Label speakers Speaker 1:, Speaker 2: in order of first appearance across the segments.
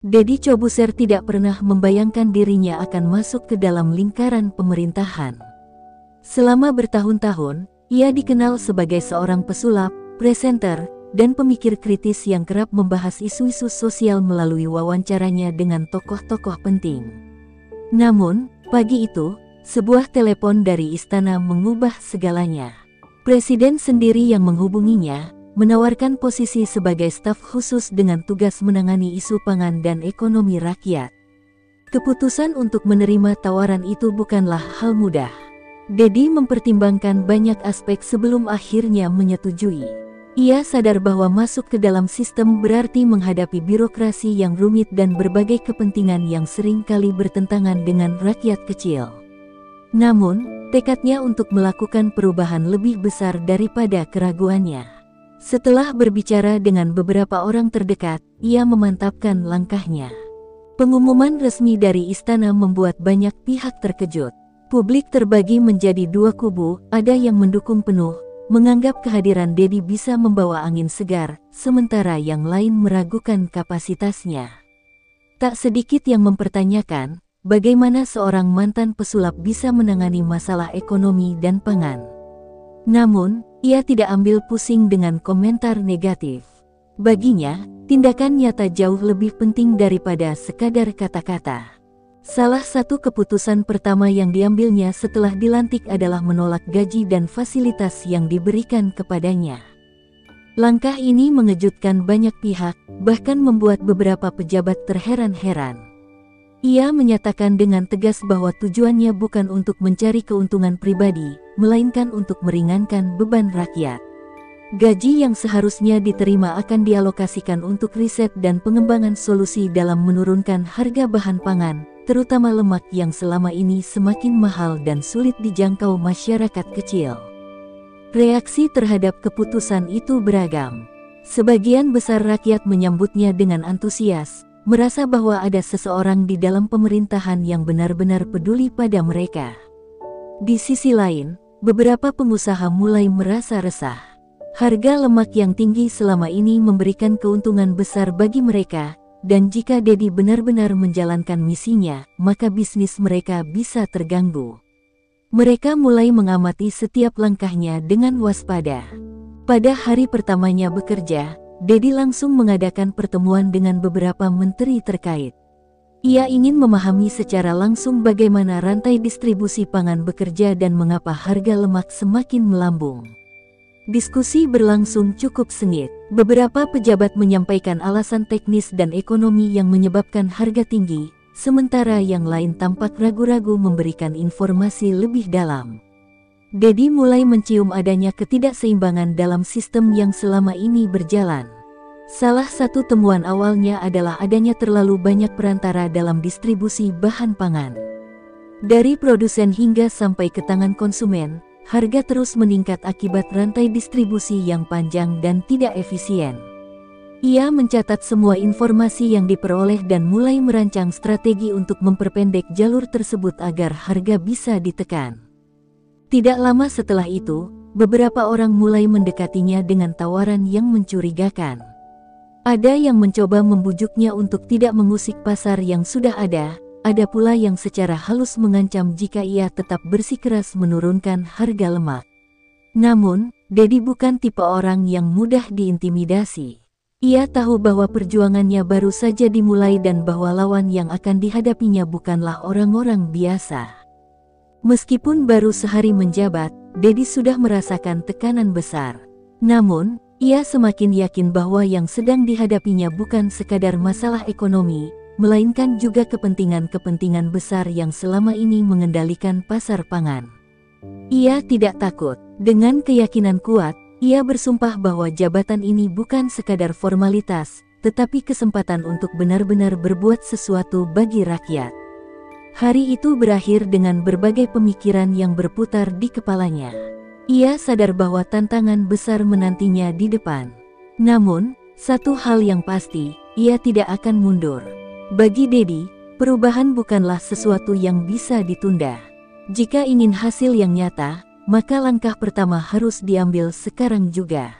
Speaker 1: Deddy Corbuzier tidak pernah membayangkan dirinya akan masuk ke dalam lingkaran pemerintahan. Selama bertahun-tahun, ia dikenal sebagai seorang pesulap, presenter, dan pemikir kritis yang kerap membahas isu-isu sosial melalui wawancaranya dengan tokoh-tokoh penting. Namun, pagi itu, sebuah telepon dari istana mengubah segalanya. Presiden sendiri yang menghubunginya, menawarkan posisi sebagai staf khusus dengan tugas menangani isu pangan dan ekonomi rakyat. Keputusan untuk menerima tawaran itu bukanlah hal mudah. Deddy mempertimbangkan banyak aspek sebelum akhirnya menyetujui. Ia sadar bahwa masuk ke dalam sistem berarti menghadapi birokrasi yang rumit dan berbagai kepentingan yang sering kali bertentangan dengan rakyat kecil. Namun, tekadnya untuk melakukan perubahan lebih besar daripada keraguannya. Setelah berbicara dengan beberapa orang terdekat, ia memantapkan langkahnya. Pengumuman resmi dari istana membuat banyak pihak terkejut. Publik terbagi menjadi dua kubu, ada yang mendukung penuh, menganggap kehadiran Deddy bisa membawa angin segar, sementara yang lain meragukan kapasitasnya. Tak sedikit yang mempertanyakan, bagaimana seorang mantan pesulap bisa menangani masalah ekonomi dan pangan. Namun, ia tidak ambil pusing dengan komentar negatif. Baginya, tindakan nyata jauh lebih penting daripada sekadar kata-kata. Salah satu keputusan pertama yang diambilnya setelah dilantik adalah menolak gaji dan fasilitas yang diberikan kepadanya. Langkah ini mengejutkan banyak pihak, bahkan membuat beberapa pejabat terheran-heran. Ia menyatakan dengan tegas bahwa tujuannya bukan untuk mencari keuntungan pribadi, melainkan untuk meringankan beban rakyat. Gaji yang seharusnya diterima akan dialokasikan untuk riset dan pengembangan solusi dalam menurunkan harga bahan pangan, terutama lemak yang selama ini semakin mahal dan sulit dijangkau masyarakat kecil. Reaksi terhadap keputusan itu beragam. Sebagian besar rakyat menyambutnya dengan antusias, merasa bahwa ada seseorang di dalam pemerintahan yang benar-benar peduli pada mereka. Di sisi lain, beberapa pengusaha mulai merasa resah. Harga lemak yang tinggi selama ini memberikan keuntungan besar bagi mereka, dan jika Deddy benar-benar menjalankan misinya, maka bisnis mereka bisa terganggu. Mereka mulai mengamati setiap langkahnya dengan waspada. Pada hari pertamanya bekerja, Deddy langsung mengadakan pertemuan dengan beberapa menteri terkait. Ia ingin memahami secara langsung bagaimana rantai distribusi pangan bekerja dan mengapa harga lemak semakin melambung. Diskusi berlangsung cukup sengit. Beberapa pejabat menyampaikan alasan teknis dan ekonomi yang menyebabkan harga tinggi, sementara yang lain tampak ragu-ragu memberikan informasi lebih dalam. Deddy mulai mencium adanya ketidakseimbangan dalam sistem yang selama ini berjalan. Salah satu temuan awalnya adalah adanya terlalu banyak perantara dalam distribusi bahan pangan. Dari produsen hingga sampai ke tangan konsumen, harga terus meningkat akibat rantai distribusi yang panjang dan tidak efisien. Ia mencatat semua informasi yang diperoleh dan mulai merancang strategi untuk memperpendek jalur tersebut agar harga bisa ditekan. Tidak lama setelah itu, beberapa orang mulai mendekatinya dengan tawaran yang mencurigakan. Ada yang mencoba membujuknya untuk tidak mengusik pasar yang sudah ada pula yang secara halus mengancam jika ia tetap bersikeras menurunkan harga lemak. Namun, Deddy bukan tipe orang yang mudah diintimidasi. Ia tahu bahwa perjuangannya baru saja dimulai dan bahwa lawan yang akan dihadapinya bukanlah orang-orang biasa. Meskipun baru sehari menjabat, Deddy sudah merasakan tekanan besar. Namun, ia semakin yakin bahwa yang sedang dihadapinya bukan sekadar masalah ekonomi, melainkan juga kepentingan-kepentingan besar yang selama ini mengendalikan pasar pangan. Ia tidak takut. Dengan keyakinan kuat, ia bersumpah bahwa jabatan ini bukan sekadar formalitas, tetapi kesempatan untuk benar-benar berbuat sesuatu bagi rakyat. Hari itu berakhir dengan berbagai pemikiran yang berputar di kepalanya. Ia sadar bahwa tantangan besar menantinya di depan. Namun, satu hal yang pasti, ia tidak akan mundur. Bagi Deddy, perubahan bukanlah sesuatu yang bisa ditunda. Jika ingin hasil yang nyata, maka langkah pertama harus diambil sekarang juga.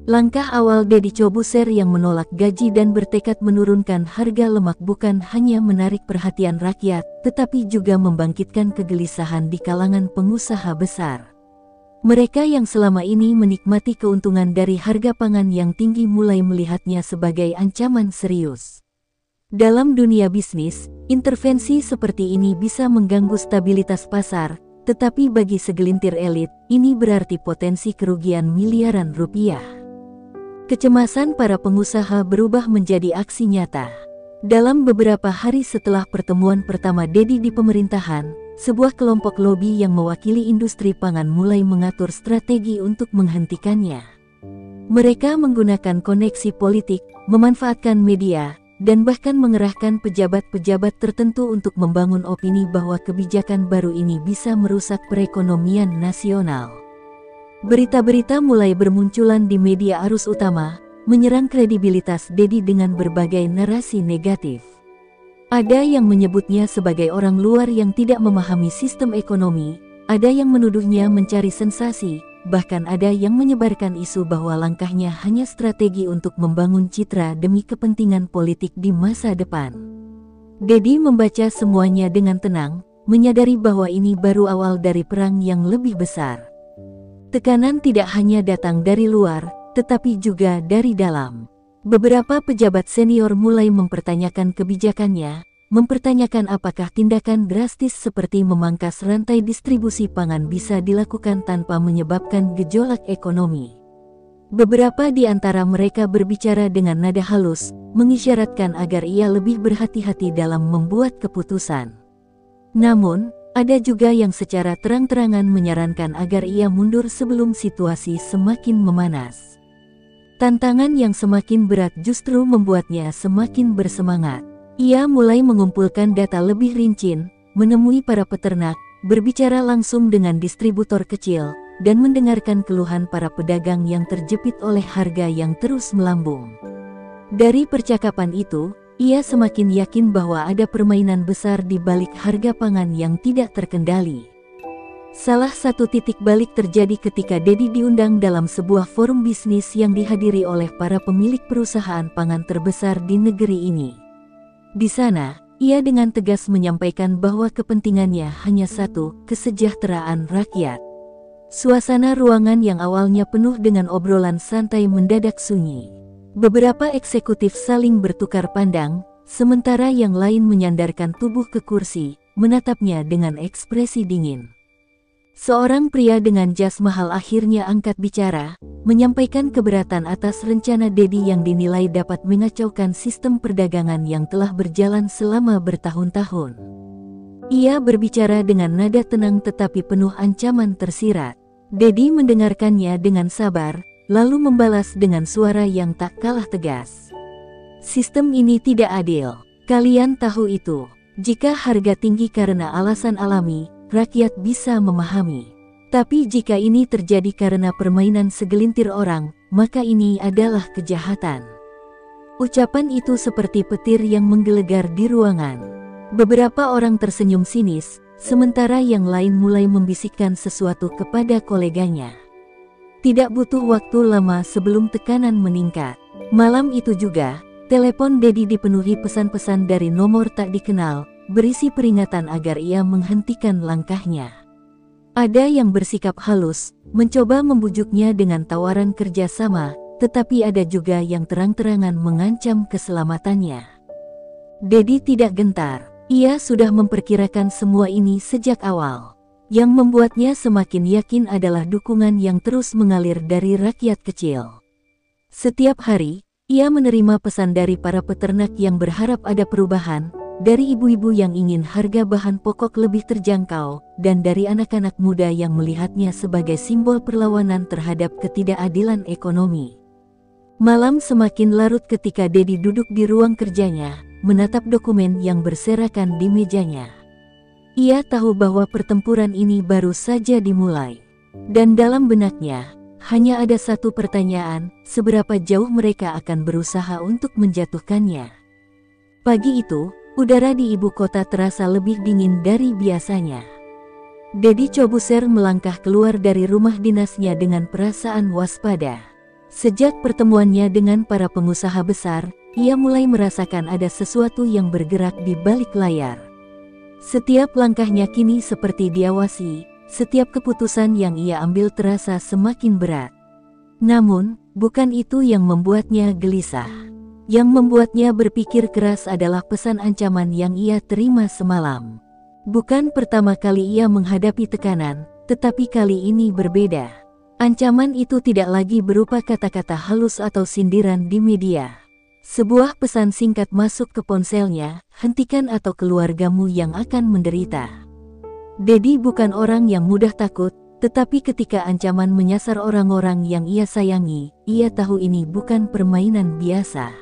Speaker 1: Langkah awal Deddy Corbuzier yang menolak gaji dan bertekad menurunkan harga lemak bukan hanya menarik perhatian rakyat, tetapi juga membangkitkan kegelisahan di kalangan pengusaha besar. Mereka yang selama ini menikmati keuntungan dari harga pangan yang tinggi mulai melihatnya sebagai ancaman serius. Dalam dunia bisnis, intervensi seperti ini bisa mengganggu stabilitas pasar, tetapi bagi segelintir elit, ini berarti potensi kerugian miliaran rupiah. Kecemasan para pengusaha berubah menjadi aksi nyata. Dalam beberapa hari setelah pertemuan pertama Deddy di pemerintahan, sebuah kelompok lobi yang mewakili industri pangan mulai mengatur strategi untuk menghentikannya. Mereka menggunakan koneksi politik, memanfaatkan media, dan bahkan mengerahkan pejabat-pejabat tertentu untuk membangun opini bahwa kebijakan baru ini bisa merusak perekonomian nasional. Berita-berita mulai bermunculan di media arus utama, menyerang kredibilitas Deddy dengan berbagai narasi negatif. Ada yang menyebutnya sebagai orang luar yang tidak memahami sistem ekonomi, ada yang menuduhnya mencari sensasi, bahkan ada yang menyebarkan isu bahwa langkahnya hanya strategi untuk membangun citra demi kepentingan politik di masa depan. Deddy membaca semuanya dengan tenang, menyadari bahwa ini baru awal dari perang yang lebih besar. Tekanan tidak hanya datang dari luar, tetapi juga dari dalam. Beberapa pejabat senior mulai mempertanyakan kebijakannya, mempertanyakan apakah tindakan drastis seperti memangkas rantai distribusi pangan bisa dilakukan tanpa menyebabkan gejolak ekonomi. Beberapa di antara mereka berbicara dengan nada halus, mengisyaratkan agar ia lebih berhati-hati dalam membuat keputusan. Namun, ada juga yang secara terang-terangan menyarankan agar ia mundur sebelum situasi semakin memanas. Tantangan yang semakin berat justru membuatnya semakin bersemangat. Ia mulai mengumpulkan data lebih rinci, menemui para peternak, berbicara langsung dengan distributor kecil, dan mendengarkan keluhan para pedagang yang terjepit oleh harga yang terus melambung. Dari percakapan itu, ia semakin yakin bahwa ada permainan besar di balik harga pangan yang tidak terkendali. Salah satu titik balik terjadi ketika Deddy diundang dalam sebuah forum bisnis yang dihadiri oleh para pemilik perusahaan pangan terbesar di negeri ini. Di sana, ia dengan tegas menyampaikan bahwa kepentingannya hanya satu, kesejahteraan rakyat. Suasana ruangan yang awalnya penuh dengan obrolan santai mendadak sunyi. Beberapa eksekutif saling bertukar pandang, sementara yang lain menyandarkan tubuh ke kursi, menatapnya dengan ekspresi dingin. Seorang pria dengan jas mahal akhirnya angkat bicara, menyampaikan keberatan atas rencana Deddy yang dinilai dapat mengacaukan sistem perdagangan yang telah berjalan selama bertahun-tahun. Ia berbicara dengan nada tenang tetapi penuh ancaman tersirat. Deddy mendengarkannya dengan sabar, lalu membalas dengan suara yang tak kalah tegas. Sistem ini tidak adil. Kalian tahu itu. Jika harga tinggi karena alasan alami, rakyat bisa memahami. Tapi jika ini terjadi karena permainan segelintir orang, maka ini adalah kejahatan. Ucapan itu seperti petir yang menggelegar di ruangan. Beberapa orang tersenyum sinis, sementara yang lain mulai membisikkan sesuatu kepada koleganya. Tidak butuh waktu lama sebelum tekanan meningkat. Malam itu juga, telepon Deddy dipenuhi pesan-pesan dari nomor tak dikenal, berisi peringatan agar ia menghentikan langkahnya. Ada yang bersikap halus, mencoba membujuknya dengan tawaran kerjasama, tetapi ada juga yang terang-terangan mengancam keselamatannya. Deddy tidak gentar, ia sudah memperkirakan semua ini sejak awal. Yang membuatnya semakin yakin adalah dukungan yang terus mengalir dari rakyat kecil. Setiap hari, ia menerima pesan dari para peternak yang berharap ada perubahan, dari ibu-ibu yang ingin harga bahan pokok lebih terjangkau, dan dari anak-anak muda yang melihatnya sebagai simbol perlawanan terhadap ketidakadilan ekonomi. Malam semakin larut ketika Deddy duduk di ruang kerjanya, menatap dokumen yang berserakan di mejanya. Ia tahu bahwa pertempuran ini baru saja dimulai. Dan dalam benaknya, hanya ada satu pertanyaan, seberapa jauh mereka akan berusaha untuk menjatuhkannya. Pagi itu, udara di ibu kota terasa lebih dingin dari biasanya. Deddy Corbuzier melangkah keluar dari rumah dinasnya dengan perasaan waspada. Sejak pertemuannya dengan para pengusaha besar, ia mulai merasakan ada sesuatu yang bergerak di balik layar. Setiap langkahnya kini seperti diawasi, setiap keputusan yang ia ambil terasa semakin berat. Namun, bukan itu yang membuatnya gelisah. Yang membuatnya berpikir keras adalah pesan ancaman yang ia terima semalam. Bukan pertama kali ia menghadapi tekanan, tetapi kali ini berbeda. Ancaman itu tidak lagi berupa kata-kata halus atau sindiran di media. Sebuah pesan singkat masuk ke ponselnya, hentikan atau keluargamu yang akan menderita. Dedi bukan orang yang mudah takut, tetapi ketika ancaman menyasar orang-orang yang ia sayangi, ia tahu ini bukan permainan biasa.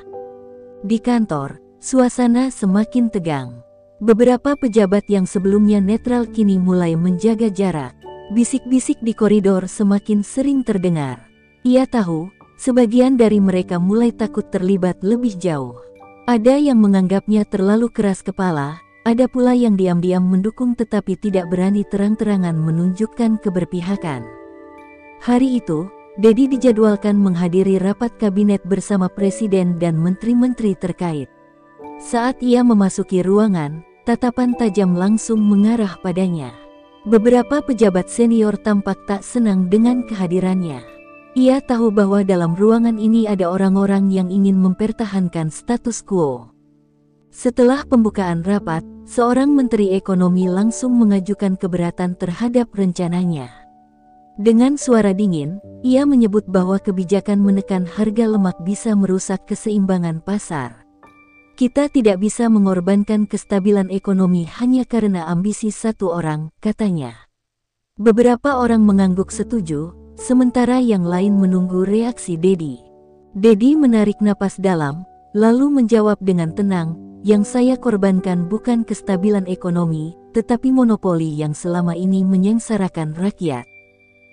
Speaker 1: Di kantor, suasana semakin tegang. Beberapa pejabat yang sebelumnya netral kini mulai menjaga jarak. Bisik-bisik di koridor semakin sering terdengar. Ia tahu, sebagian dari mereka mulai takut terlibat lebih jauh. Ada yang menganggapnya terlalu keras kepala, ada pula yang diam-diam mendukung tetapi tidak berani terang-terangan menunjukkan keberpihakan. Hari itu, Dedi dijadwalkan menghadiri rapat kabinet bersama presiden dan menteri-menteri terkait. Saat ia memasuki ruangan, tatapan tajam langsung mengarah padanya. Beberapa pejabat senior tampak tak senang dengan kehadirannya. Ia tahu bahwa dalam ruangan ini ada orang-orang yang ingin mempertahankan status quo. Setelah pembukaan rapat, seorang menteri ekonomi langsung mengajukan keberatan terhadap rencananya. Dengan suara dingin, ia menyebut bahwa kebijakan menekan harga lemak bisa merusak keseimbangan pasar. Kita tidak bisa mengorbankan kestabilan ekonomi hanya karena ambisi satu orang, katanya. Beberapa orang mengangguk setuju, sementara yang lain menunggu reaksi Dedi. Dedi menarik napas dalam, lalu menjawab dengan tenang, yang saya korbankan bukan kestabilan ekonomi, tetapi monopoli yang selama ini menyengsarakan rakyat.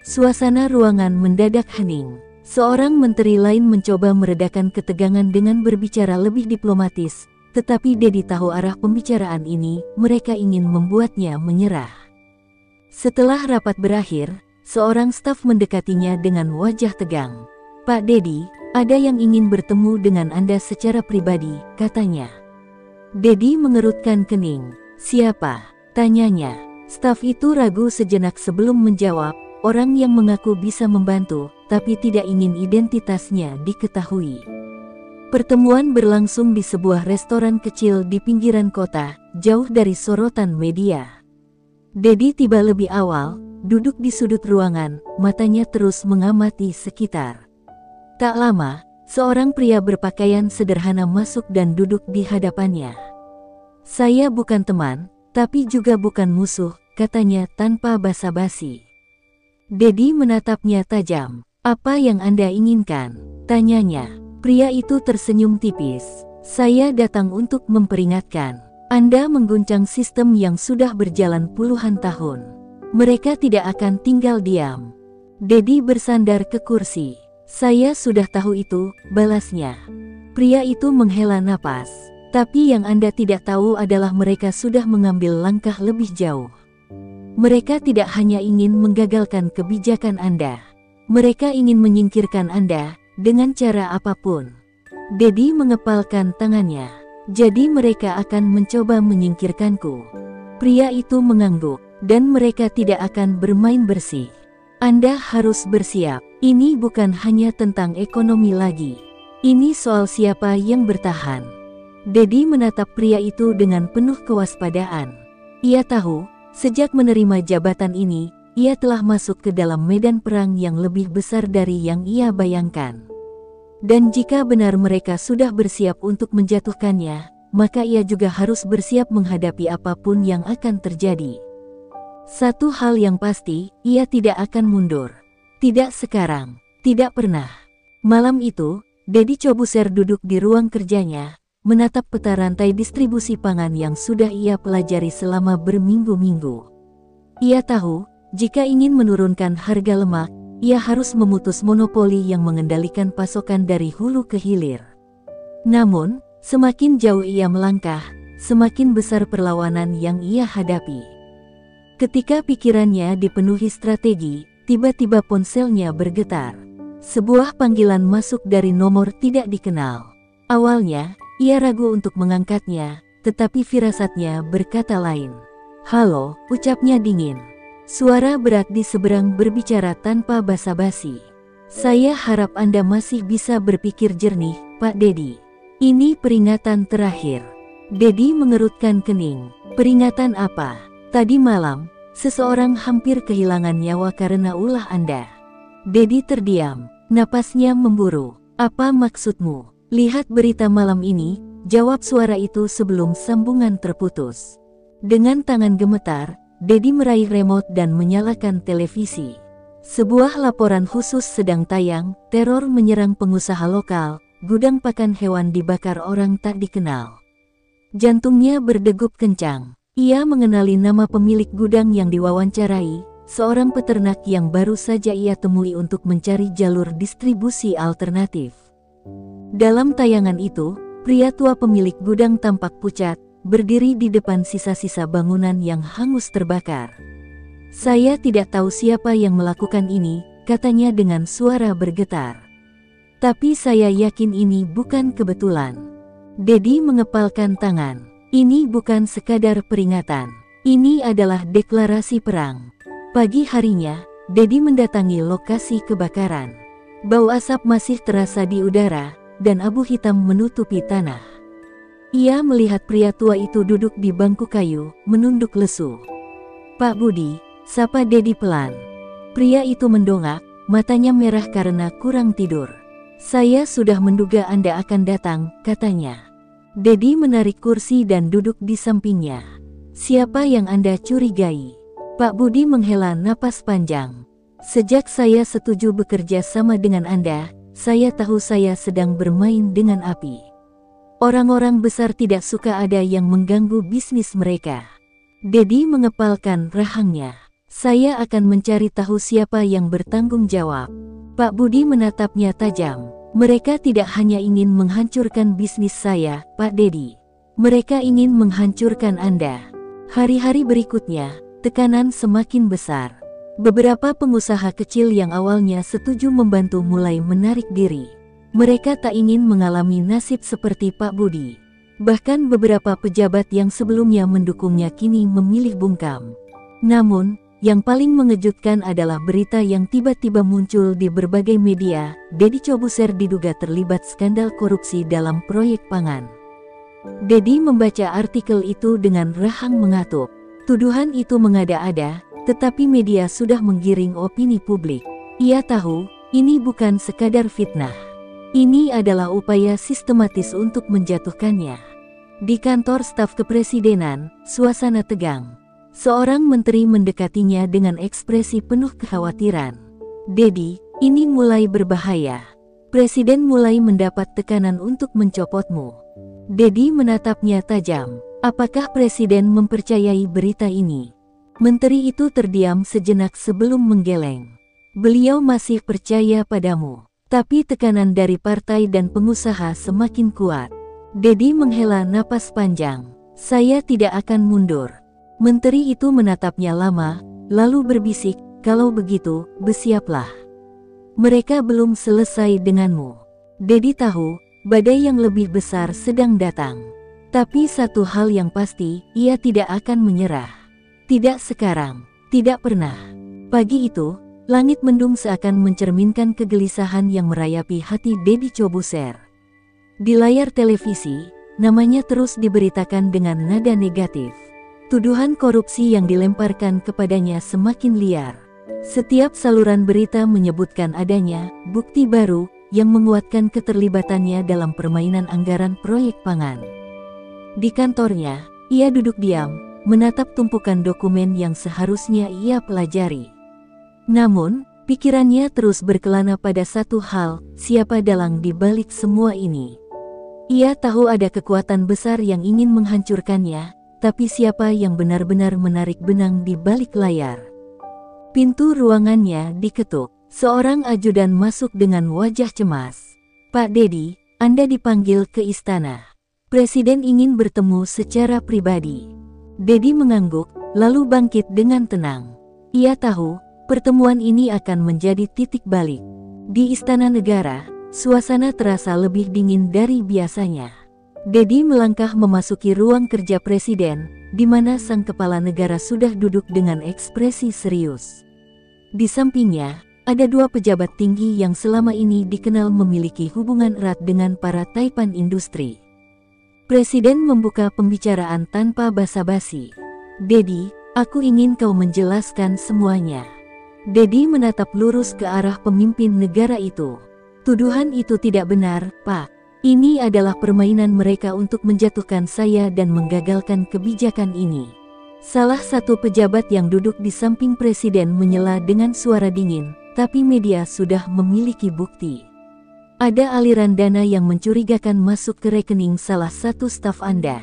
Speaker 1: Suasana ruangan mendadak hening. Seorang menteri lain mencoba meredakan ketegangan dengan berbicara lebih diplomatis, tetapi Dedi tahu arah pembicaraan ini, mereka ingin membuatnya menyerah. Setelah rapat berakhir, seorang staf mendekatinya dengan wajah tegang. Pak Dedi, ada yang ingin bertemu dengan Anda secara pribadi, katanya. Dedi mengerutkan kening. Siapa? Tanyanya. Staf itu ragu sejenak sebelum menjawab, orang yang mengaku bisa membantu, tapi tidak ingin identitasnya diketahui. Pertemuan berlangsung di sebuah restoran kecil di pinggiran kota, jauh dari sorotan media. Dedi tiba lebih awal, duduk di sudut ruangan, matanya terus mengamati sekitar. Tak lama, seorang pria berpakaian sederhana masuk dan duduk di hadapannya. Saya bukan teman, tapi juga bukan musuh, katanya tanpa basa-basi. Dedi menatapnya tajam. Apa yang Anda inginkan? Tanyanya. Pria itu tersenyum tipis. Saya datang untuk memperingatkan. Anda mengguncang sistem yang sudah berjalan puluhan tahun. Mereka tidak akan tinggal diam. Dedi bersandar ke kursi. Saya sudah tahu itu, balasnya. Pria itu menghela napas. Tapi yang Anda tidak tahu adalah mereka sudah mengambil langkah lebih jauh. Mereka tidak hanya ingin menggagalkan kebijakan Anda. Mereka ingin menyingkirkan Anda, dengan cara apapun. Dedi mengepalkan tangannya. Jadi mereka akan mencoba menyingkirkanku. Pria itu mengangguk, dan mereka tidak akan bermain bersih. Anda harus bersiap. Ini bukan hanya tentang ekonomi lagi. Ini soal siapa yang bertahan. Dedi menatap pria itu dengan penuh kewaspadaan. Ia tahu, sejak menerima jabatan ini, ia telah masuk ke dalam medan perang yang lebih besar dari yang ia bayangkan. Dan jika benar mereka sudah bersiap untuk menjatuhkannya, maka ia juga harus bersiap menghadapi apapun yang akan terjadi. Satu hal yang pasti, ia tidak akan mundur. Tidak sekarang, tidak pernah. Malam itu, Dedi Corbuzier duduk di ruang kerjanya, menatap peta rantai distribusi pangan yang sudah ia pelajari selama berminggu-minggu. Ia tahu, jika ingin menurunkan harga lemak, ia harus memutus monopoli yang mengendalikan pasokan dari hulu ke hilir. Namun, semakin jauh ia melangkah, semakin besar perlawanan yang ia hadapi. Ketika pikirannya dipenuhi strategi, tiba-tiba ponselnya bergetar. Sebuah panggilan masuk dari nomor tidak dikenal. Awalnya, ia ragu untuk mengangkatnya, tetapi firasatnya berkata lain. "Halo," ucapnya dingin. Suara berat di seberang berbicara tanpa basa-basi. "Saya harap Anda masih bisa berpikir jernih, Pak Dedi. Ini peringatan terakhir." Dedi mengerutkan kening. "Peringatan apa?" "Tadi malam, seseorang hampir kehilangan nyawa karena ulah Anda." Dedi terdiam, napasnya memburu. "Apa maksudmu?" "Lihat berita malam ini," jawab suara itu sebelum sambungan terputus. Dengan tangan gemetar, Dedi meraih remote dan menyalakan televisi. Sebuah laporan khusus sedang tayang, teror menyerang pengusaha lokal, gudang pakan hewan dibakar orang tak dikenal. Jantungnya berdegup kencang. Ia mengenali nama pemilik gudang yang diwawancarai, seorang peternak yang baru saja ia temui untuk mencari jalur distribusi alternatif. Dalam tayangan itu, pria tua pemilik gudang tampak pucat, berdiri di depan sisa-sisa bangunan yang hangus terbakar. "Saya tidak tahu siapa yang melakukan ini," katanya dengan suara bergetar. "Tapi saya yakin ini bukan kebetulan." Dedi mengepalkan tangan. "Ini bukan sekadar peringatan. Ini adalah deklarasi perang." Pagi harinya, Dedi mendatangi lokasi kebakaran. Bau asap masih terasa di udara, dan abu hitam menutupi tanah. Ia melihat pria tua itu duduk di bangku kayu, menunduk lesu. "Pak Budi," sapa Dedi pelan. Pria itu mendongak, matanya merah karena kurang tidur. "Saya sudah menduga Anda akan datang," katanya. Dedi menarik kursi dan duduk di sampingnya. "Siapa yang Anda curigai?" Pak Budi menghela napas panjang. "Sejak saya setuju bekerja sama dengan Anda, saya tahu saya sedang bermain dengan api. Orang-orang besar tidak suka ada yang mengganggu bisnis mereka." Dedi mengepalkan rahangnya. "Saya akan mencari tahu siapa yang bertanggung jawab." Pak Budi menatapnya tajam. "Mereka tidak hanya ingin menghancurkan bisnis saya, Pak Dedi. Mereka ingin menghancurkan Anda." Hari-hari berikutnya, tekanan semakin besar. Beberapa pengusaha kecil yang awalnya setuju membantu mulai menarik diri. Mereka tak ingin mengalami nasib seperti Pak Budi. Bahkan beberapa pejabat yang sebelumnya mendukungnya kini memilih bungkam. Namun, yang paling mengejutkan adalah berita yang tiba-tiba muncul di berbagai media. Deddy Corbuzier diduga terlibat skandal korupsi dalam proyek pangan. Dedi membaca artikel itu dengan rahang mengatup. Tuduhan itu mengada-ada, tetapi media sudah menggiring opini publik. Ia tahu, ini bukan sekadar fitnah. Ini adalah upaya sistematis untuk menjatuhkannya. Di kantor staf kepresidenan, suasana tegang. Seorang menteri mendekatinya dengan ekspresi penuh kekhawatiran. "Dedi, ini mulai berbahaya. Presiden mulai mendapat tekanan untuk mencopotmu." Dedi menatapnya tajam. "Apakah Presiden mempercayai berita ini?" Menteri itu terdiam sejenak sebelum menggeleng. "Beliau masih percaya padamu. Tapi tekanan dari partai dan pengusaha semakin kuat." Dedi menghela napas panjang. "Saya tidak akan mundur." Menteri itu menatapnya lama, lalu berbisik, "Kalau begitu, bersiaplah. Mereka belum selesai denganmu." Dedi tahu, badai yang lebih besar sedang datang. Tapi satu hal yang pasti, ia tidak akan menyerah. Tidak sekarang, tidak pernah. Pagi itu, langit mendung seakan mencerminkan kegelisahan yang merayapi hati Deddy Corbuzier. Di layar televisi, namanya terus diberitakan dengan nada negatif. Tuduhan korupsi yang dilemparkan kepadanya semakin liar. Setiap saluran berita menyebutkan adanya bukti baru yang menguatkan keterlibatannya dalam permainan anggaran proyek pangan. Di kantornya, ia duduk diam, menatap tumpukan dokumen yang seharusnya ia pelajari. Namun, pikirannya terus berkelana pada satu hal, siapa dalang di balik semua ini. Ia tahu ada kekuatan besar yang ingin menghancurkannya, tapi siapa yang benar-benar menarik benang di balik layar? Pintu ruangannya diketuk. Seorang ajudan masuk dengan wajah cemas. "Pak Dedi, Anda dipanggil ke istana. Presiden ingin bertemu secara pribadi." Dedi mengangguk, lalu bangkit dengan tenang. Ia tahu, pertemuan ini akan menjadi titik balik. Di Istana Negara, suasana terasa lebih dingin dari biasanya. Dedi melangkah memasuki ruang kerja presiden, di mana sang kepala negara sudah duduk dengan ekspresi serius. Di sampingnya, ada dua pejabat tinggi yang selama ini dikenal memiliki hubungan erat dengan para taipan industri. Presiden membuka pembicaraan tanpa basa-basi. "Dedi, aku ingin kau menjelaskan semuanya." Dedi menatap lurus ke arah pemimpin negara itu. "Tuduhan itu tidak benar, Pak. Ini adalah permainan mereka untuk menjatuhkan saya dan menggagalkan kebijakan ini." Salah satu pejabat yang duduk di samping presiden menyela dengan suara dingin, "Tapi media sudah memiliki bukti. Ada aliran dana yang mencurigakan masuk ke rekening salah satu staf Anda."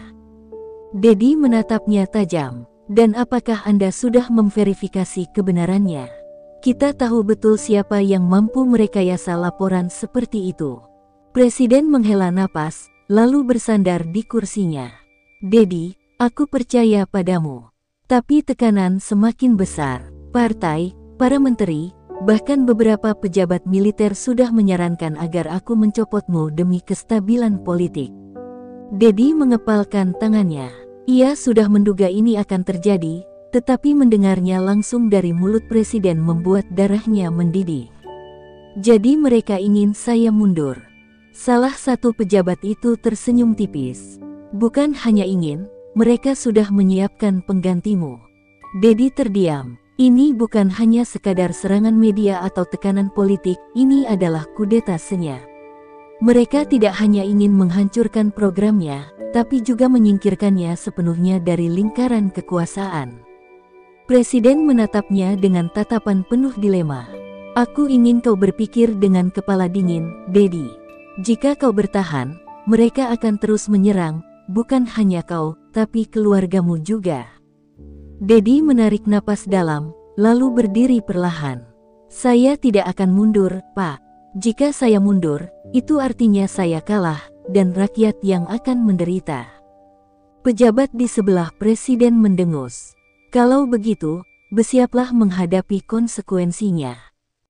Speaker 1: Dedi menatapnya tajam. "Dan apakah Anda sudah memverifikasi kebenarannya? Kita tahu betul siapa yang mampu merekayasa laporan seperti itu." Presiden menghela napas, lalu bersandar di kursinya. "Dedi, aku percaya padamu. Tapi tekanan semakin besar. Partai, para menteri, bahkan beberapa pejabat militer sudah menyarankan agar aku mencopotmu demi kestabilan politik." Dedi mengepalkan tangannya. Ia sudah menduga ini akan terjadi, tetapi mendengarnya langsung dari mulut presiden membuat darahnya mendidih. "Jadi mereka ingin saya mundur?" Salah satu pejabat itu tersenyum tipis. "Bukan hanya ingin, mereka sudah menyiapkan penggantimu." Dedi terdiam. Ini bukan hanya sekadar serangan media atau tekanan politik, ini adalah kudeta senyap. Mereka tidak hanya ingin menghancurkan programnya, tapi juga menyingkirkannya sepenuhnya dari lingkaran kekuasaan. Presiden menatapnya dengan tatapan penuh dilema. "Aku ingin kau berpikir dengan kepala dingin, Dedi. Jika kau bertahan, mereka akan terus menyerang, bukan hanya kau, tapi keluargamu juga." Dedi menarik napas dalam, lalu berdiri perlahan. "Saya tidak akan mundur, Pak. Jika saya mundur, itu artinya saya kalah, dan rakyat yang akan menderita." Pejabat di sebelah presiden mendengus. "Kalau begitu, bersiaplah menghadapi konsekuensinya."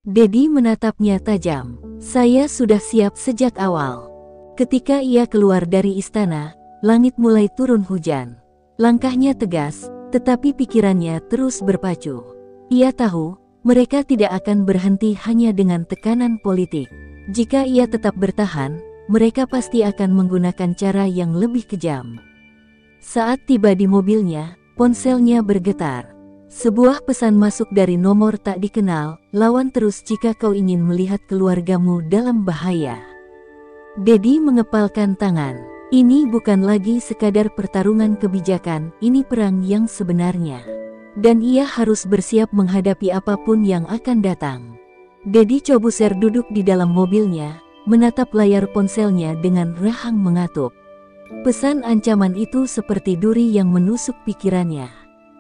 Speaker 1: Dedi menatapnya tajam. "Saya sudah siap sejak awal." Ketika ia keluar dari istana, langit mulai turun hujan. Langkahnya tegas, tetapi pikirannya terus berpacu. Ia tahu, mereka tidak akan berhenti hanya dengan tekanan politik. Jika ia tetap bertahan, mereka pasti akan menggunakan cara yang lebih kejam. Saat tiba di mobilnya, ponselnya bergetar. Sebuah pesan masuk dari nomor tak dikenal, "Lawan terus jika kau ingin melihat keluargamu dalam bahaya." Dedi mengepalkan tangan. Ini bukan lagi sekadar pertarungan kebijakan, ini perang yang sebenarnya. Dan ia harus bersiap menghadapi apapun yang akan datang. Dedi Corbuzier duduk di dalam mobilnya, menatap layar ponselnya dengan rahang mengatuk. Pesan ancaman itu seperti duri yang menusuk pikirannya.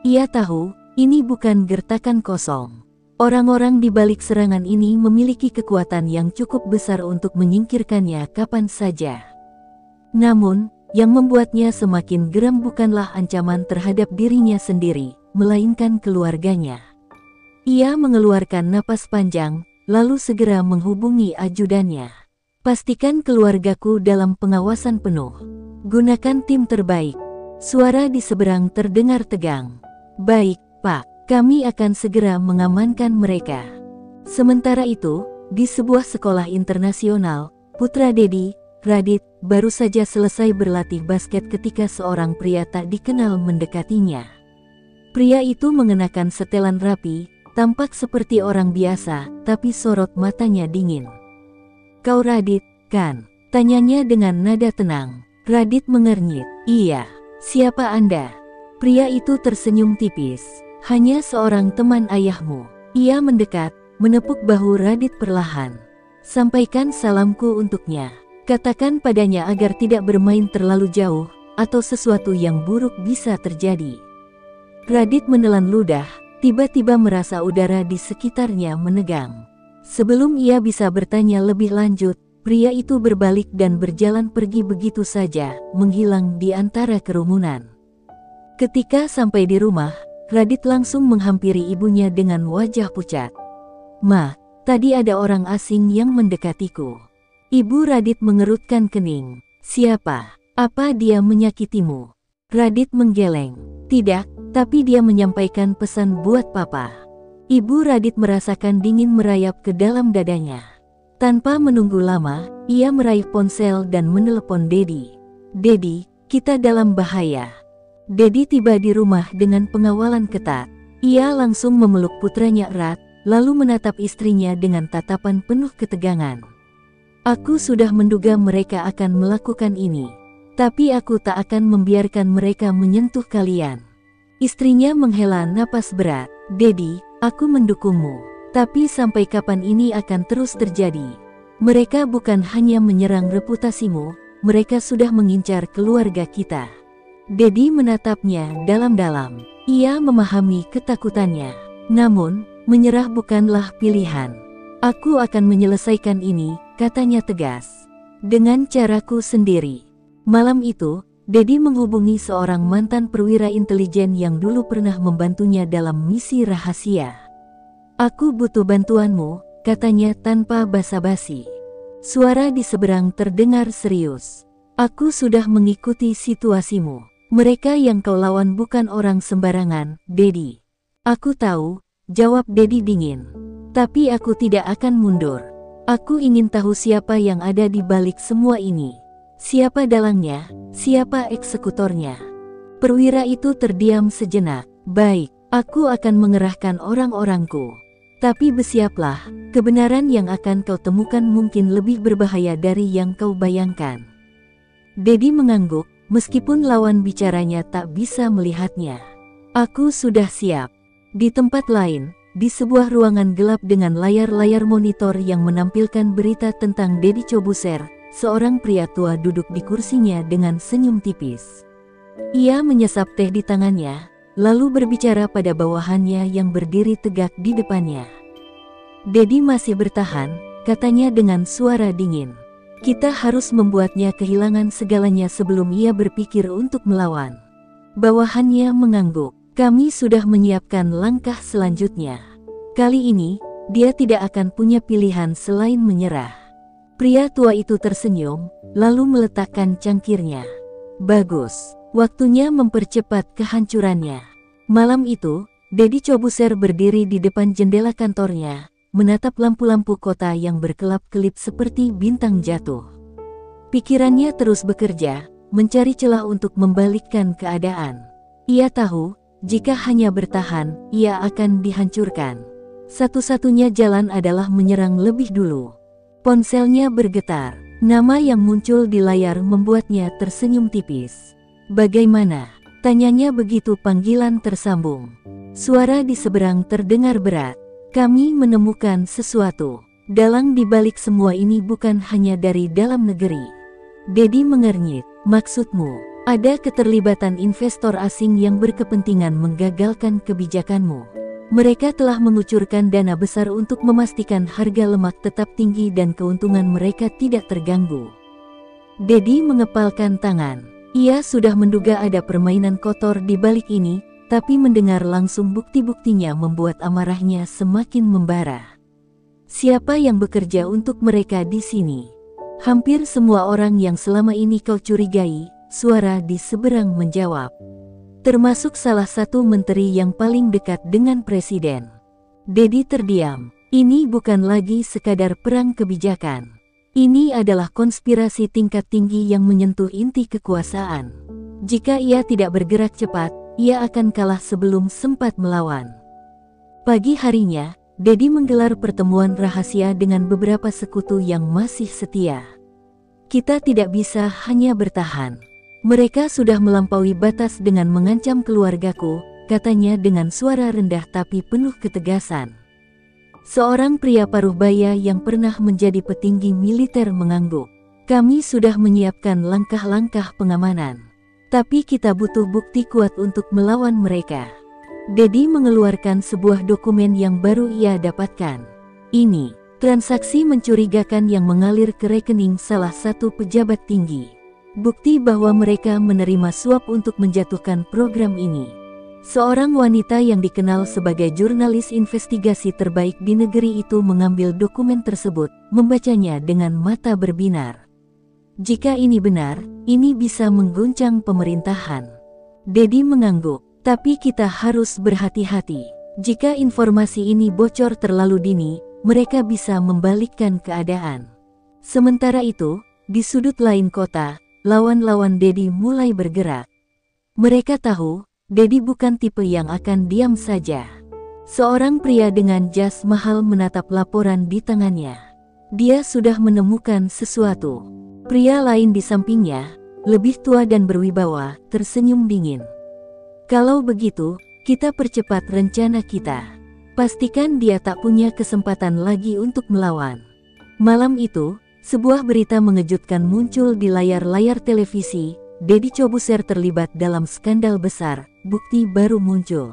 Speaker 1: Ia tahu, ini bukan gertakan kosong. Orang-orang di balik serangan ini memiliki kekuatan yang cukup besar untuk menyingkirkannya kapan saja. Namun, yang membuatnya semakin geram bukanlah ancaman terhadap dirinya sendiri, melainkan keluarganya. Ia mengeluarkan napas panjang, lalu segera menghubungi ajudannya. "Pastikan keluargaku dalam pengawasan penuh. Gunakan tim terbaik." Suara di seberang terdengar tegang. "Baik, Pak, kami akan segera mengamankan mereka." Sementara itu, di sebuah sekolah internasional, putra Dedi, Radit, baru saja selesai berlatih basket ketika seorang pria tak dikenal mendekatinya. Pria itu mengenakan setelan rapi, tampak seperti orang biasa, tapi sorot matanya dingin. "Kau Radit, kan?" tanyanya dengan nada tenang. Radit mengernyit. "Iya, siapa Anda?" Pria itu tersenyum tipis. "Hanya seorang teman ayahmu." Ia mendekat, menepuk bahu Radit perlahan. "Sampaikan salamku untuknya. Katakan padanya agar tidak bermain terlalu jauh, atau sesuatu yang buruk bisa terjadi." Radit menelan ludah, tiba-tiba merasa udara di sekitarnya menegang. Sebelum ia bisa bertanya lebih lanjut, pria itu berbalik dan berjalan pergi begitu saja, menghilang di antara kerumunan. Ketika sampai di rumah, Radit langsung menghampiri ibunya dengan wajah pucat. "Ma, Tadi ada orang asing yang mendekatiku. Ibu Radit mengerutkan kening. Siapa? Apa dia menyakitimu? Radit menggeleng. Tidak, tapi dia menyampaikan pesan buat papa. Ibu Radit merasakan dingin merayap ke dalam dadanya. Tanpa menunggu lama, ia meraih ponsel dan menelepon Dedi. Dedi, kita dalam bahaya. Dedi tiba di rumah dengan pengawalan ketat. Ia langsung memeluk putranya erat, lalu menatap istrinya dengan tatapan penuh ketegangan. Aku sudah menduga mereka akan melakukan ini. Tapi aku tak akan membiarkan mereka menyentuh kalian. Istrinya menghela napas berat. Dedi, aku mendukungmu. Tapi sampai kapan ini akan terus terjadi? Mereka bukan hanya menyerang reputasimu, mereka sudah mengincar keluarga kita. Dedi menatapnya dalam-dalam. Ia memahami ketakutannya. Namun, menyerah bukanlah pilihan. Aku akan menyelesaikan ini, katanya tegas. Dengan caraku sendiri. Malam itu, Dedi menghubungi seorang mantan perwira intelijen yang dulu pernah membantunya dalam misi rahasia. Aku butuh bantuanmu, katanya tanpa basa-basi. Suara di seberang terdengar serius. Aku sudah mengikuti situasimu. Mereka yang kau lawan bukan orang sembarangan, Dedi. Aku tahu, jawab Dedi dingin. Tapi aku tidak akan mundur. Aku ingin tahu siapa yang ada di balik semua ini. Siapa dalangnya, siapa eksekutornya. Perwira itu terdiam sejenak. Baik, aku akan mengerahkan orang-orangku. Tapi bersiaplah, kebenaran yang akan kau temukan mungkin lebih berbahaya dari yang kau bayangkan. Dedi mengangguk, meskipun lawan bicaranya tak bisa melihatnya. Aku sudah siap. Di tempat lain, di sebuah ruangan gelap dengan layar-layar monitor yang menampilkan berita tentang Dedi Cobuser, seorang pria tua duduk di kursinya dengan senyum tipis. Ia menyesap teh di tangannya, lalu berbicara pada bawahannya yang berdiri tegak di depannya. Dedi masih bertahan, katanya dengan suara dingin. Kita harus membuatnya kehilangan segalanya sebelum ia berpikir untuk melawan. Bawahannya mengangguk. Kami sudah menyiapkan langkah selanjutnya. Kali ini, dia tidak akan punya pilihan selain menyerah. Pria tua itu tersenyum, lalu meletakkan cangkirnya. Bagus, waktunya mempercepat kehancurannya. Malam itu, Dedi Cobuser berdiri di depan jendela kantornya, menatap lampu-lampu kota yang berkelap-kelip seperti bintang jatuh. Pikirannya terus bekerja, mencari celah untuk membalikkan keadaan. Ia tahu, jika hanya bertahan, ia akan dihancurkan. Satu-satunya jalan adalah menyerang lebih dulu. Ponselnya bergetar. Nama yang muncul di layar membuatnya tersenyum tipis. Bagaimana? Tanyanya begitu panggilan tersambung. Suara di seberang terdengar berat. Kami menemukan sesuatu. Dalang di balik semua ini bukan hanya dari dalam negeri. Dedi mengernyit. Maksudmu? Ada keterlibatan investor asing yang berkepentingan menggagalkan kebijakanmu. Mereka telah mengucurkan dana besar untuk memastikan harga lemak tetap tinggi dan keuntungan mereka tidak terganggu. Dedi mengepalkan tangan. Ia sudah menduga ada permainan kotor di balik ini, tapi mendengar langsung bukti-buktinya membuat amarahnya semakin membara. Siapa yang bekerja untuk mereka di sini? Hampir semua orang yang selama ini kau curigai, suara di seberang menjawab. Termasuk salah satu menteri yang paling dekat dengan presiden. Dedi terdiam. Ini bukan lagi sekadar perang kebijakan. Ini adalah konspirasi tingkat tinggi yang menyentuh inti kekuasaan. Jika ia tidak bergerak cepat, ia akan kalah sebelum sempat melawan. Pagi harinya, Dedi menggelar pertemuan rahasia dengan beberapa sekutu yang masih setia. Kita tidak bisa hanya bertahan. Mereka sudah melampaui batas dengan mengancam keluargaku, katanya dengan suara rendah tapi penuh ketegasan. Seorang pria paruh baya yang pernah menjadi petinggi militer mengangguk. Kami sudah menyiapkan langkah-langkah pengamanan. Tapi kita butuh bukti kuat untuk melawan mereka. Dedi mengeluarkan sebuah dokumen yang baru ia dapatkan. Ini, transaksi mencurigakan yang mengalir ke rekening salah satu pejabat tinggi. Bukti bahwa mereka menerima suap untuk menjatuhkan program ini. Seorang wanita yang dikenal sebagai jurnalis investigasi terbaik di negeri itu mengambil dokumen tersebut, membacanya dengan mata berbinar. Jika ini benar, ini bisa mengguncang pemerintahan. Dedi mengangguk, tapi kita harus berhati-hati. Jika informasi ini bocor terlalu dini, mereka bisa membalikkan keadaan. Sementara itu, di sudut lain kota, lawan-lawan Dedi mulai bergerak. Mereka tahu, Dedi bukan tipe yang akan diam saja. Seorang pria dengan jas mahal menatap laporan di tangannya. Dia sudah menemukan sesuatu. Pria lain di sampingnya, lebih tua dan berwibawa, tersenyum dingin. Kalau begitu, kita percepat rencana kita. Pastikan dia tak punya kesempatan lagi untuk melawan. Malam itu, sebuah berita mengejutkan muncul di layar-layar televisi. Dedi Corbuzier terlibat dalam skandal besar, bukti baru muncul.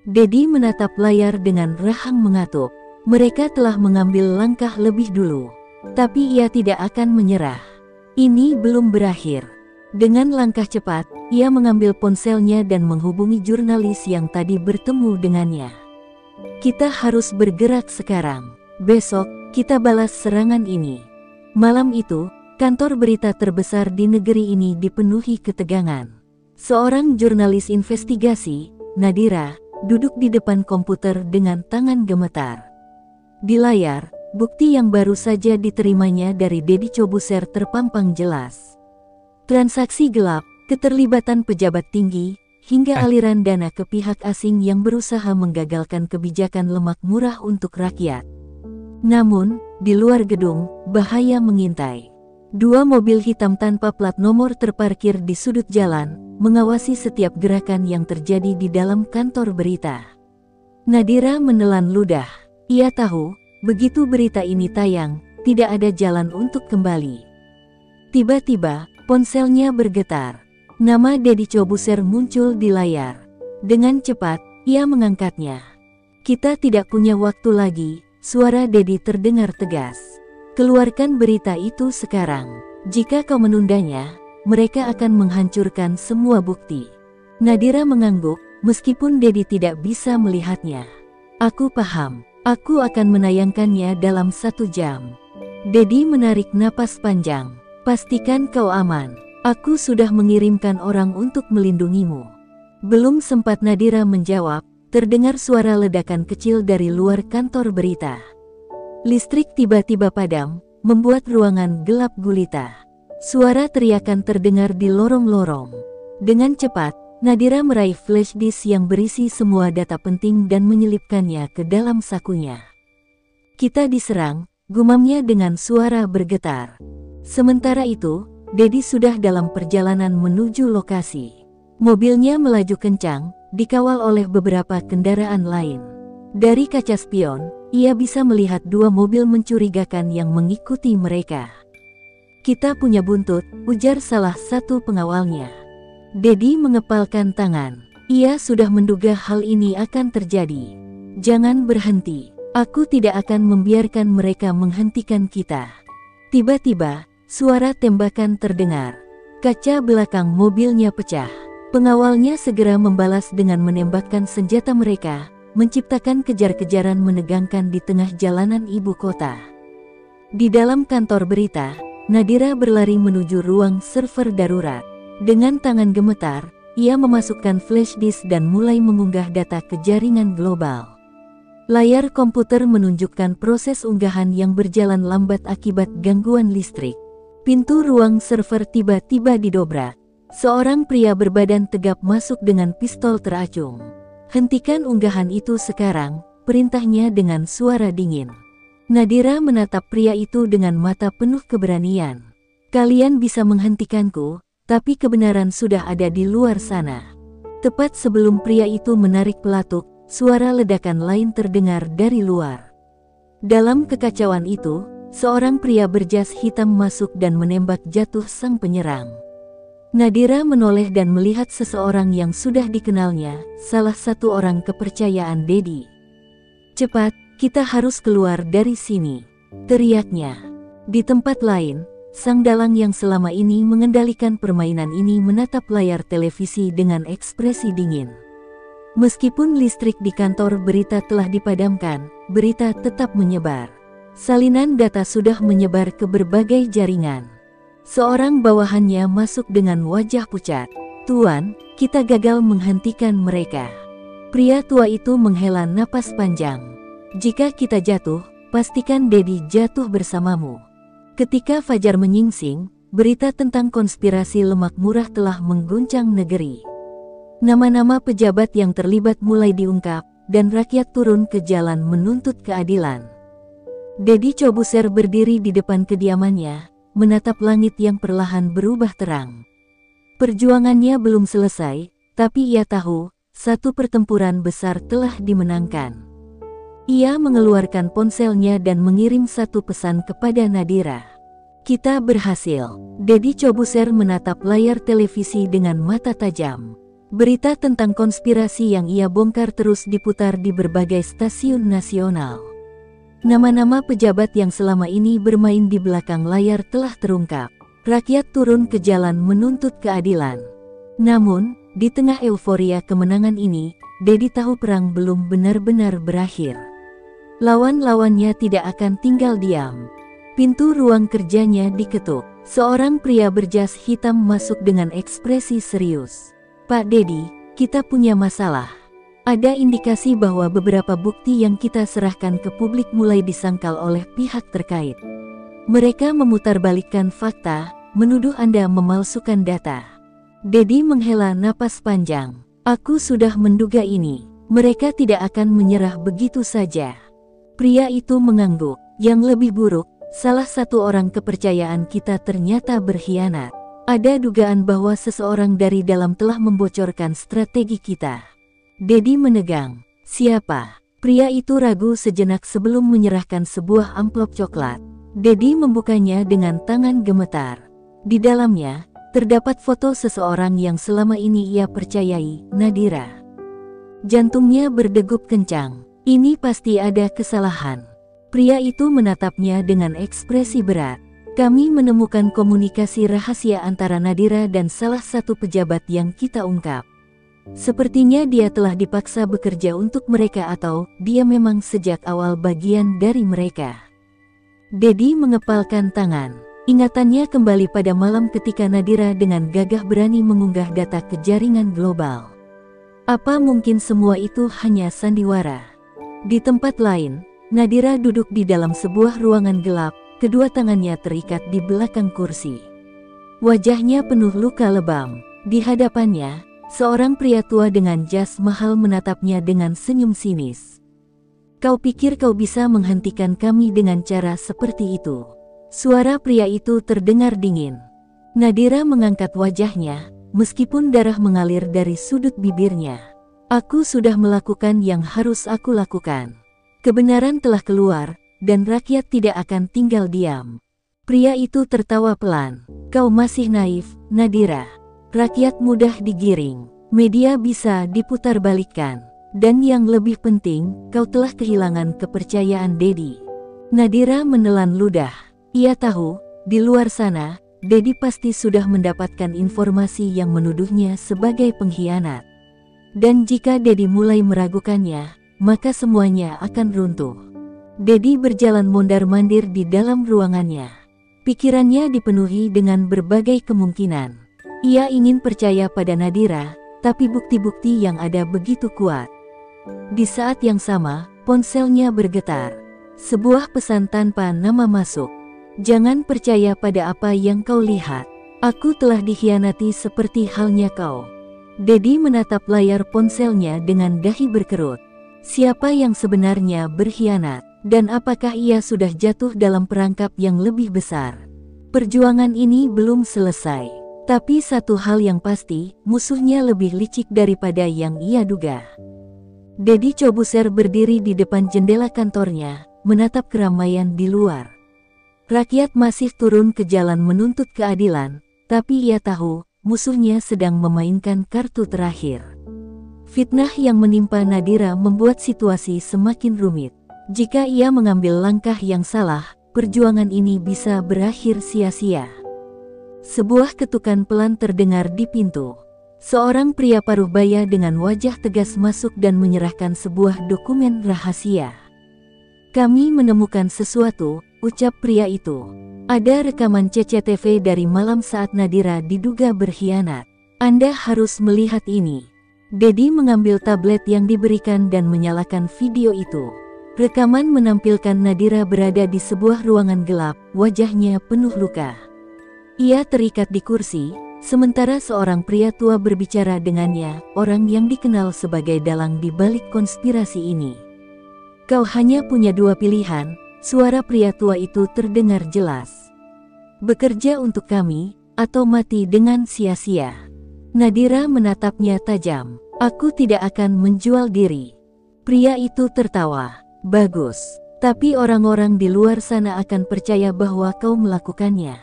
Speaker 1: Dedi menatap layar dengan rahang mengatuk. Mereka telah mengambil langkah lebih dulu. Tapi ia tidak akan menyerah. Ini belum berakhir. Dengan langkah cepat, ia mengambil ponselnya dan menghubungi jurnalis yang tadi bertemu dengannya. Kita harus bergerak sekarang. Besok, kita balas serangan ini. Malam itu, kantor berita terbesar di negeri ini dipenuhi ketegangan. Seorang jurnalis investigasi, Nadira, duduk di depan komputer dengan tangan gemetar. Di layar, bukti yang baru saja diterimanya dari Dedi Corbuzier terpampang jelas. Transaksi gelap, keterlibatan pejabat tinggi, hingga aliran dana ke pihak asing yang berusaha menggagalkan kebijakan lemak murah untuk rakyat. Namun, di luar gedung, bahaya mengintai. Dua mobil hitam tanpa plat nomor terparkir di sudut jalan, mengawasi setiap gerakan yang terjadi di dalam kantor berita. Nadira menelan ludah. Ia tahu, begitu berita ini tayang, tidak ada jalan untuk kembali. Tiba-tiba, ponselnya bergetar. Nama Dedi Corbuzier muncul di layar. Dengan cepat, ia mengangkatnya. Kita tidak punya waktu lagi, suara Dedi terdengar tegas. Keluarkan berita itu sekarang. Jika kau menundanya, mereka akan menghancurkan semua bukti. Nadira mengangguk, meskipun Dedi tidak bisa melihatnya. Aku paham, aku akan menayangkannya dalam 1 jam. Dedi menarik napas panjang. Pastikan kau aman. Aku sudah mengirimkan orang untuk melindungimu. Belum sempat Nadira menjawab, terdengar suara ledakan kecil dari luar kantor berita. Listrik tiba-tiba padam, membuat ruangan gelap gulita. Suara teriakan terdengar di lorong-lorong. Dengan cepat, Nadira meraih flash disk yang berisi semua data penting dan menyelipkannya ke dalam sakunya. Kita diserang, gumamnya dengan suara bergetar. Sementara itu, Dedi sudah dalam perjalanan menuju lokasi. Mobilnya melaju kencang, dikawal oleh beberapa kendaraan lain. Dari kaca spion, ia bisa melihat 2 mobil mencurigakan yang mengikuti mereka. Kita punya buntut, ujar salah satu pengawalnya. Dedi mengepalkan tangan. Ia sudah menduga hal ini akan terjadi. Jangan berhenti. Aku tidak akan membiarkan mereka menghentikan kita. Tiba-tiba, suara tembakan terdengar. Kaca belakang mobilnya pecah. Pengawalnya segera membalas dengan menembakkan senjata mereka, menciptakan kejar-kejaran menegangkan di tengah jalanan ibu kota. Di dalam kantor berita, Nadira berlari menuju ruang server darurat. Dengan tangan gemetar, ia memasukkan flash disk dan mulai mengunggah data ke jaringan global. Layar komputer menunjukkan proses unggahan yang berjalan lambat akibat gangguan listrik. Pintu ruang server tiba-tiba didobrak. Seorang pria berbadan tegap masuk dengan pistol teracung. Hentikan unggahan itu sekarang, perintahnya dengan suara dingin. Nadira menatap pria itu dengan mata penuh keberanian. Kalian bisa menghentikanku, tapi kebenaran sudah ada di luar sana. Tepat sebelum pria itu menarik pelatuk, suara ledakan lain terdengar dari luar. Dalam kekacauan itu, seorang pria berjas hitam masuk dan menembak jatuh sang penyerang. Nadira menoleh dan melihat seseorang yang sudah dikenalnya, salah satu orang kepercayaan Dedi. Cepat, kita harus keluar dari sini, teriaknya. Di tempat lain, sang dalang yang selama ini mengendalikan permainan ini menatap layar televisi dengan ekspresi dingin. Meskipun listrik di kantor berita telah dipadamkan, berita tetap menyebar. Salinan data sudah menyebar ke berbagai jaringan. Seorang bawahannya masuk dengan wajah pucat. "Tuan, kita gagal menghentikan mereka." Pria tua itu menghela napas panjang. "Jika kita jatuh, pastikan Dedi jatuh bersamamu." Ketika fajar menyingsing, berita tentang konspirasi lemak murah telah mengguncang negeri. Nama-nama pejabat yang terlibat mulai diungkap, dan rakyat turun ke jalan menuntut keadilan. Deddy Corbuzier berdiri di depan kediamannya, menatap langit yang perlahan berubah terang. Perjuangannya belum selesai, tapi ia tahu, satu pertempuran besar telah dimenangkan. Ia mengeluarkan ponselnya dan mengirim satu pesan kepada Nadira. "Kita berhasil." Deddy Corbuzier menatap layar televisi dengan mata tajam. Berita tentang konspirasi yang ia bongkar terus diputar di berbagai stasiun nasional. Nama-nama pejabat yang selama ini bermain di belakang layar telah terungkap. Rakyat turun ke jalan menuntut keadilan. Namun, di tengah euforia kemenangan ini, Dedi tahu perang belum benar-benar berakhir. Lawan-lawannya tidak akan tinggal diam. Pintu ruang kerjanya diketuk. Seorang pria berjas hitam masuk dengan ekspresi serius. "Pak Dedi, kita punya masalah. Ada indikasi bahwa beberapa bukti yang kita serahkan ke publik mulai disangkal oleh pihak terkait. Mereka memutarbalikkan fakta, menuduh Anda memalsukan data." Dedi menghela napas panjang. "Aku sudah menduga ini. Mereka tidak akan menyerah begitu saja." Pria itu mengangguk. "Yang lebih buruk, salah satu orang kepercayaan kita ternyata berkhianat. Ada dugaan bahwa seseorang dari dalam telah membocorkan strategi kita." Dedi menegang. "Siapa?" Pria itu ragu sejenak sebelum menyerahkan sebuah amplop coklat. Dedi membukanya dengan tangan gemetar. Di dalamnya, terdapat foto seseorang yang selama ini ia percayai, Nadira. Jantungnya berdegup kencang. Ini pasti ada kesalahan. Pria itu menatapnya dengan ekspresi berat. "Kami menemukan komunikasi rahasia antara Nadira dan salah satu pejabat yang kita ungkap. Sepertinya dia telah dipaksa bekerja untuk mereka atau dia memang sejak awal bagian dari mereka." Dedi mengepalkan tangan. Ingatannya kembali pada malam ketika Nadira dengan gagah berani mengunggah data ke jaringan global. Apa mungkin semua itu hanya sandiwara? Di tempat lain, Nadira duduk di dalam sebuah ruangan gelap. Kedua tangannya terikat di belakang kursi. Wajahnya penuh luka lebam. Di hadapannya, seorang pria tua dengan jas mahal menatapnya dengan senyum sinis. "Kau pikir kau bisa menghentikan kami dengan cara seperti itu?" Suara pria itu terdengar dingin. Nadira mengangkat wajahnya, meskipun darah mengalir dari sudut bibirnya. "Aku sudah melakukan yang harus aku lakukan. Kebenaran telah keluar, dan rakyat tidak akan tinggal diam." Pria itu tertawa pelan. "Kau masih naif, Nadira. Rakyat mudah digiring. Media bisa diputarbalikkan. Dan yang lebih penting, kau telah kehilangan kepercayaan Dedi." Nadira menelan ludah. Ia tahu, di luar sana, Dedi pasti sudah mendapatkan informasi yang menuduhnya sebagai pengkhianat. Dan jika Dedi mulai meragukannya, maka semuanya akan runtuh. Dedi berjalan mondar-mandir di dalam ruangannya. Pikirannya dipenuhi dengan berbagai kemungkinan. Ia ingin percaya pada Nadira, tapi bukti-bukti yang ada begitu kuat. Di saat yang sama, ponselnya bergetar. Sebuah pesan tanpa nama masuk. "Jangan percaya pada apa yang kau lihat. Aku telah dikhianati seperti halnya kau." Dedi menatap layar ponselnya dengan dahi berkerut. Siapa yang sebenarnya berkhianat? Dan apakah ia sudah jatuh dalam perangkap yang lebih besar? Perjuangan ini belum selesai. Tapi satu hal yang pasti, musuhnya lebih licik daripada yang ia duga. Dedi Corbuzier berdiri di depan jendela kantornya, menatap keramaian di luar. Rakyat masih turun ke jalan menuntut keadilan, tapi ia tahu, musuhnya sedang memainkan kartu terakhir. Fitnah yang menimpa Nadira membuat situasi semakin rumit. Jika ia mengambil langkah yang salah, perjuangan ini bisa berakhir sia-sia. Sebuah ketukan pelan terdengar di pintu. Seorang pria paruh baya dengan wajah tegas masuk dan menyerahkan sebuah dokumen rahasia. "Kami menemukan sesuatu," ucap pria itu. "Ada rekaman CCTV dari malam saat Nadira diduga berkhianat. Anda harus melihat ini." Dedi mengambil tablet yang diberikan dan menyalakan video itu. Rekaman menampilkan Nadira berada di sebuah ruangan gelap, wajahnya penuh luka. Ia terikat di kursi, sementara seorang pria tua berbicara dengannya, orang yang dikenal sebagai dalang di balik konspirasi ini. "Kau hanya punya dua pilihan," suara pria tua itu terdengar jelas. "Bekerja untuk kami, atau mati dengan sia-sia." Nadira menatapnya tajam. "Aku tidak akan menjual diri." Pria itu tertawa. "Bagus. Tapi orang-orang di luar sana akan percaya bahwa kau melakukannya.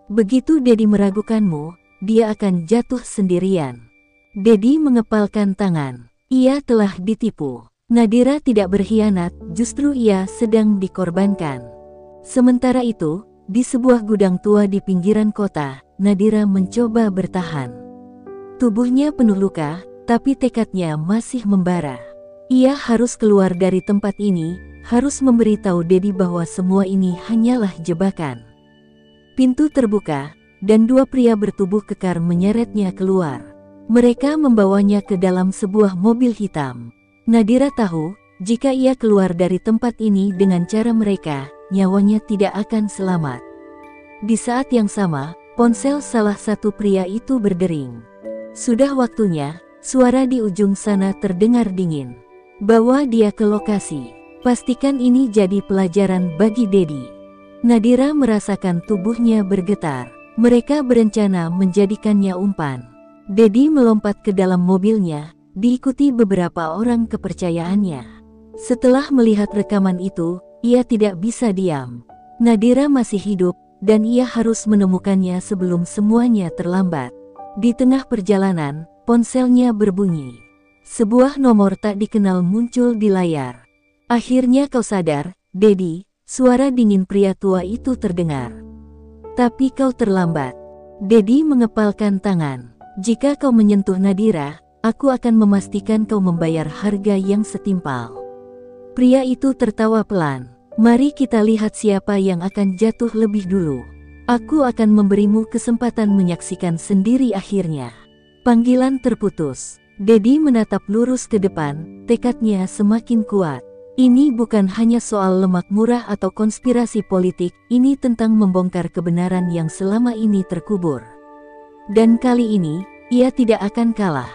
Speaker 1: Begitu Dedi meragukanmu, dia akan jatuh sendirian." Dedi mengepalkan tangan. Ia telah ditipu. Nadira tidak berkhianat, justru ia sedang dikorbankan. Sementara itu, di sebuah gudang tua di pinggiran kota, Nadira mencoba bertahan. Tubuhnya penuh luka, tapi tekadnya masih membara. Ia harus keluar dari tempat ini, harus memberitahu Dedi bahwa semua ini hanyalah jebakan. Pintu terbuka, dan dua pria bertubuh kekar menyeretnya keluar. Mereka membawanya ke dalam sebuah mobil hitam. Nadira tahu, jika ia keluar dari tempat ini dengan cara mereka, nyawanya tidak akan selamat. Di saat yang sama, ponsel salah satu pria itu berdering. "Sudah waktunya," suara di ujung sana terdengar dingin. "Bawa dia ke lokasi. Pastikan ini jadi pelajaran bagi Dedi." Nadira merasakan tubuhnya bergetar. Mereka berencana menjadikannya umpan. Dedi melompat ke dalam mobilnya, diikuti beberapa orang kepercayaannya. Setelah melihat rekaman itu, ia tidak bisa diam. Nadira masih hidup, dan ia harus menemukannya sebelum semuanya terlambat. Di tengah perjalanan, ponselnya berbunyi. Sebuah nomor tak dikenal muncul di layar. "Akhirnya kau sadar, Dedi," suara dingin pria tua itu terdengar. "Tapi kau terlambat." Dedi mengepalkan tangan. "Jika kau menyentuh Nadira, aku akan memastikan kau membayar harga yang setimpal." Pria itu tertawa pelan. "Mari kita lihat siapa yang akan jatuh lebih dulu. Aku akan memberimu kesempatan menyaksikan sendiri akhirnya." Panggilan terputus. Dedi menatap lurus ke depan, tekadnya semakin kuat. Ini bukan hanya soal lemak murah atau konspirasi politik, ini tentang membongkar kebenaran yang selama ini terkubur. Dan kali ini, ia tidak akan kalah.